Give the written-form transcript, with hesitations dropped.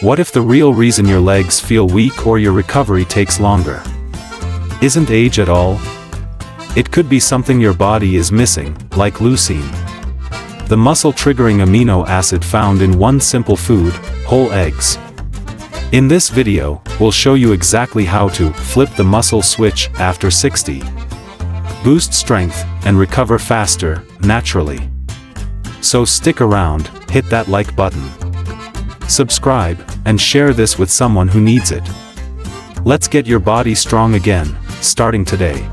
What if the real reason your legs feel weak or your recovery takes longer isn't age at all? It could be something your body is missing, like leucine, the muscle-triggering amino acid found in one simple food, whole eggs. In this video, we'll show you exactly how to flip the muscle switch after 60. Boost strength and recover faster, naturally. So stick around, hit that like button, subscribe, and share this with someone who needs it. Let's get your body strong again, starting today.